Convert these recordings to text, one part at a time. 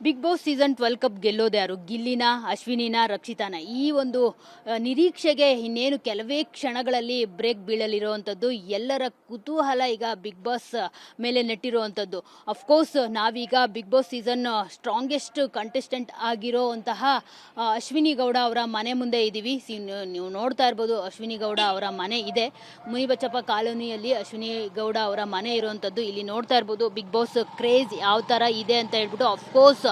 Big Boss season 12 cup ಗೆಲ್ಲೋದು ಯಾರು? ಗಿಲ್ಲಿನ, ಅಶ್ವಿನಿನ, ರಕ್ಷಿತಾನ? ಈ ಒಂದು ನಿರೀಕ್ಷೆಗೆ ಇನ್ನೇನು ಕೆಲವೇ ಕ್ಷಣಗಳಲ್ಲಿ ಬ್ರೇಕ್ ಬೀಳಲಿರುವಂಥದ್ದು. ಎಲ್ಲರ ಕುತೂಹಲ ಈಗ ಬಿಗ್ ಬಾಸ್ ಮೇಲೆ ನೆಟ್ಟಿರುವಂಥದ್ದು. ಅಫ್ಕೋರ್ಸ್ ನಾವೀಗ Bigg Boss season strongest contestant ಆಗಿರೋಂತಹ ಅಶ್ವಿನಿ ಗೌಡ ಅವರ ಮನೆ ಮುಂದೆ ಇದ್ದೀವಿ. ನೀವು ನೋಡ್ತಾ ಇರ್ಬೋದು, ಅಶ್ವಿನಿ ಗೌಡ ಅವರ ಮನೆ ಇದೆ ಮುನಿಬಚ್ಚಪ್ಪ ಕಾಲೋನಿಯಲ್ಲಿ. ಅಶ್ವಿನಿ ಗೌಡ ಅವರ ಮನೆ ಇರುವಂಥದ್ದು ಇಲ್ಲಿ ನೋಡ್ತಾ ಇರ್ಬೋದು. ಬಿಗ್ ಬಾಸ್ ಕ್ರೇಜ್ ಯಾವ ಥರ ಇದೆ ಅಂತ ಹೇಳ್ಬಿಟ್ಟು, ಅಫ್ಕೋರ್ಸ್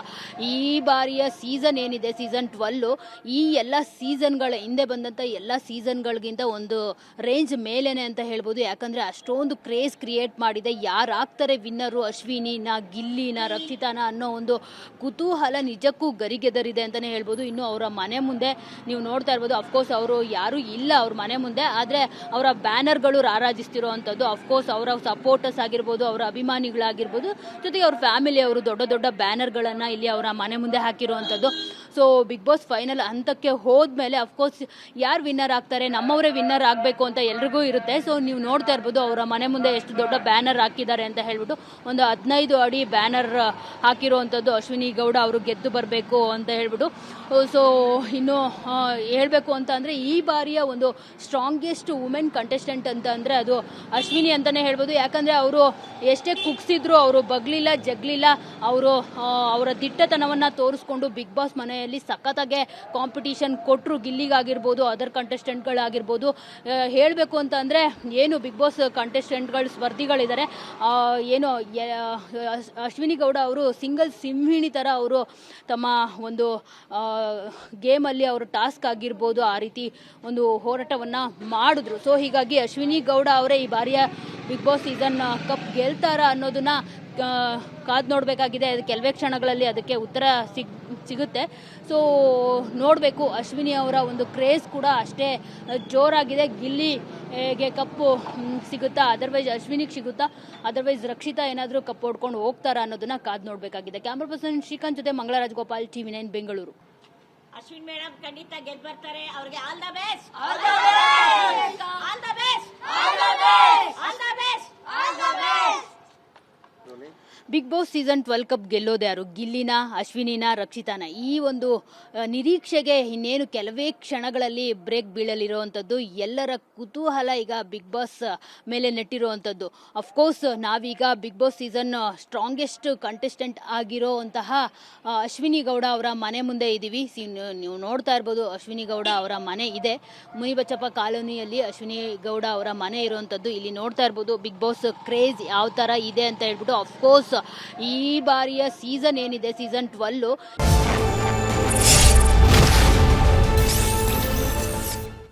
ಈ ಬಾರಿಯ ಸೀಸನ್ ಏನಿದೆ ಸೀಸನ್ 12, ಈ ಎಲ್ಲ ಸೀಸನ್ಗಳ ಹಿಂದೆ ಬಂದಂಥ ಎಲ್ಲ ಸೀಸನ್ಗಳಿಗಿಂತ ಒಂದು ರೇಂಜ್ ಮೇಲೇನೆ ಅಂತ ಹೇಳ್ಬೋದು. ಯಾಕಂದರೆ ಅಷ್ಟೊಂದು ಕ್ರೇಜ್ ಕ್ರಿಯೇಟ್ ಮಾಡಿದೆ. ಯಾರಾಗ್ತಾರೆ ವಿನ್ನರು, ಅಶ್ವಿನಿನ, ಗಿಲ್ಲಿನ, ರಕ್ಷಿತಾನ ಅನ್ನೋ ಒಂದು ಕುತೂಹಲ ನಿಜಕ್ಕೂ ಗರಿಗೆದರಿದೆ ಅಂತಲೇ ಹೇಳ್ಬೋದು. ಇನ್ನು ಅವರ ಮನೆ ಮುಂದೆ ನೀವು ನೋಡ್ತಾ ಇರ್ಬೋದು, ಅಫ್ಕೋರ್ಸ್ ಅವರು ಯಾರೂ ಇಲ್ಲ ಅವ್ರ ಮನೆ ಮುಂದೆ, ಆದರೆ ಅವರ ಬ್ಯಾನರ್ಗಳು ರಾರಾಜಿಸ್ತಿರೋವಂಥದ್ದು. ಅಫ್ಕೋರ್ಸ್ ಅವರ ಸಪೋರ್ಟರ್ಸ್ ಆಗಿರ್ಬೋದು, ಅವರ ಅಭಿಮಾನಿಗಳಾಗಿರ್ಬೋದು, ಜೊತೆಗೆ ಅವ್ರ ಫ್ಯಾಮಿಲಿ ಅವರು ದೊಡ್ಡ ದೊಡ್ಡ ಬ್ಯಾನರ್ಗಳನ್ನು ಇಲ್ಲಿ ಅವರ ಮನೆ ಮುಂದೆ ಹಾಕಿರುವಂಥದ್ದು. ಸೊ ಬಿಗ್ ಬಾಸ್ ಫೈನಲ್ ಹಂತಕ್ಕೆ ಹೋದ್ಮೇಲೆ ಅಫ್ಕೋರ್ಸ್ ಯಾರು ವಿನ್ನರ್ ಆಗ್ತಾರೆ, ನಮ್ಮವರೇ ವಿನ್ನರ್ ಆಗಬೇಕು ಅಂತ ಎಲ್ರಿಗೂ ಇರುತ್ತೆ. ಸೊ ನೀವು ನೋಡ್ತಾ ಇರ್ಬೋದು ಅವರ ಮನೆ ಮುಂದೆ ಎಷ್ಟು ದೊಡ್ಡ ಬ್ಯಾನರ್ ಹಾಕಿದ್ದಾರೆ ಅಂತ ಹೇಳ್ಬಿಟ್ಟು. ಒಂದು 15 ಅಡಿ ಬ್ಯಾನರ್ ಹಾಕಿರುವಂಥದ್ದು. ಅಶ್ವಿನಿ ಗೌಡ ಅವರು ಗೆದ್ದು ಬರಬೇಕು ಅಂತ ಹೇಳ್ಬಿಟ್ಟು. ಸೊ ಇನ್ನು ಹೇಳಬೇಕು ಅಂತ ಅಂದರೆ ಈ ಬಾರಿಯ ಒಂದು ಸ್ಟ್ರಾಂಗೆಸ್ಟ್ ವುಮೆನ್ ಕಂಟೆಸ್ಟೆಂಟ್ ಅಂತ ಅಂದರೆ ಅದು ಅಶ್ವಿನಿ ಅಂತಲೇ ಹೇಳ್ಬೋದು. ಯಾಕಂದರೆ ಅವರು ಎಷ್ಟೇ ಕುಗ್ಸಿದ್ರು ಅವರು ಬಗ್ಲಿಲ್ಲ, ಜಗ್ಲಿಲ್ಲ. ಅವರು ಅವರ ದಿಟ್ಟತನವನ್ನು ತೋರಿಸ್ಕೊಂಡು ಬಿಗ್ ಬಾಸ್ ಮನೆಯಲ್ಲಿ ಸಖತ್ತಾಗೆ ಕಾಂಪಿಟೇಷನ್ ಕೊಟ್ಟರು. ಗಿಲ್ಲಿಗಾಗಿರ್ಬೋದು, ಅದರ್ ಕಂಟೆಸ್ಟೆಂಟ್ಗಳಾಗಿರ್ಬೋದು. ಹೇಳಬೇಕು ಅಂತ ಅಂದರೆ ಏನು ಬಿಗ್ ಬಾಸ್ ಕಂಟೆಸ್ಟೆಂಟ್ಗಳು ಸ್ಪರ್ಧಿಗಳಿದ್ದಾರೆ, ಏನು ಅಶ್ವಿನಿ ಗೌಡ ಅವರು ಸಿಂಗಲ್ ಸಿಂಹಿಣಿ ಥರ ಅವರು ತಮ್ಮ ಒಂದು ಗೇಮಲ್ಲಿ ಅವರು ಟಾಸ್ಕ್ ಆಗಿರ್ಬೋದು ಆ ರೀತಿ ಒಂದು ಹೋರಾಟವನ್ನು ಮಾಡಿದ್ರು. ಸೊ ಹೀಗಾಗಿ ಅಶ್ವಿನಿ ಗೌಡ ಅವರೇ ಈ ಬಾರಿಯ ಬಿಗ್ ಬಾಸ್ ಸೀಸನ್ ಕಪ್ ಗೆಲ್ತಾರ ಅನ್ನೋದನ್ನ ಕಾದು ನೋಡಬೇಕಾಗಿದೆ. ಅದು ಕೆಲವೇ ಕ್ಷಣಗಳಲ್ಲಿ ಅದಕ್ಕೆ ಉತ್ತರ ಸಿಗುತ್ತೆ. ಸೊ ನೋಡಬೇಕು. ಅಶ್ವಿನಿ ಅವರ ಒಂದು ಕ್ರೇಜ್ ಕೂಡ ಅಷ್ಟೇ ಜೋರಾಗಿದೆ. ಗಿಲ್ಲಿಗೆ ಕಪ್ಪು ಸಿಗುತ್ತಾ, ಅದರ್ವೈಸ್ ಅಶ್ವಿನಿಗೆ ಸಿಗುತ್ತಾ, ಅದರ್ವೈಸ್ ರಕ್ಷಿತಾ ಏನಾದರೂ ಕಪ್ ಹೊಡ್ಕೊಂಡು ಹೋಗ್ತಾರಾ ಅನ್ನೋದನ್ನ ಕಾದು ನೋಡಬೇಕಾಗಿದೆ. ಕ್ಯಾಮ್ರಾ ಪರ್ಸನ್ ಶ್ರೀಕಾಂತ್ ಜೊತೆ ಮಂಗಳರಾಜ್ ಗೋಪಾಲ್, TV9 ಬೆಂಗಳೂರು. ಅಶ್ವಿನ್ ಮೇಡಮ್ ಖಂಡಿತ ಗೆದ್ದು ಬರ್ತಾರೆ. ಅವ್ರಿಗೆ all the best, all the best, all the best, all the best, all the best, all the best. Bigg Boss season 12 cup ಗೆಲ್ಲೋದು ಯಾರು? ಗಿಲ್ಲಿನ, ಅಶ್ವಿನಿನ, ರಕ್ಷಿತಾನ? ಈ ಒಂದು ನಿರೀಕ್ಷೆಗೆ ಇನ್ನೇನು ಕೆಲವೇ ಕ್ಷಣಗಳಲ್ಲಿ ಬ್ರೇಕ್ ಬೀಳಲಿರುವಂಥದ್ದು. ಎಲ್ಲರ ಕುತೂಹಲ ಈಗ ಬಿಗ್ ಬಾಸ್ ಮೇಲೆ ನೆಟ್ಟಿರುವಂಥದ್ದು. ಅಫ್ಕೋರ್ಸ್ ನಾವೀಗ Bigg Boss season strongest contestant ಆಗಿರೋಂತಹ ಅಶ್ವಿನಿ ಗೌಡ ಅವರ ಮನೆ ಮುಂದೆ ಇದ್ದೀವಿ. ನೀವು ನೋಡ್ತಾ ಇರ್ಬೋದು, ಅಶ್ವಿನಿ ಗೌಡ ಅವರ ಮನೆ ಇದೆ ಮುನಿಬಚ್ಚಪ್ಪ ಕಾಲೋನಿಯಲ್ಲಿ. ಅಶ್ವಿನಿ ಗೌಡ ಅವರ ಮನೆ ಇರುವಂಥದ್ದು ಇಲ್ಲಿ ನೋಡ್ತಾ ಇರ್ಬೋದು. ಬಿಗ್ ಬಾಸ್ ಕ್ರೇಜ್ ಯಾವ ಥರ ಇದೆ ಅಂತ ಹೇಳ್ಬಿಟ್ಟು, ಅಫ್ಕೋರ್ಸ್ ಈ ಬಾರಿಯ ಸೀಸನ್ ಏನಿದೆ ಸೀಸನ್ 12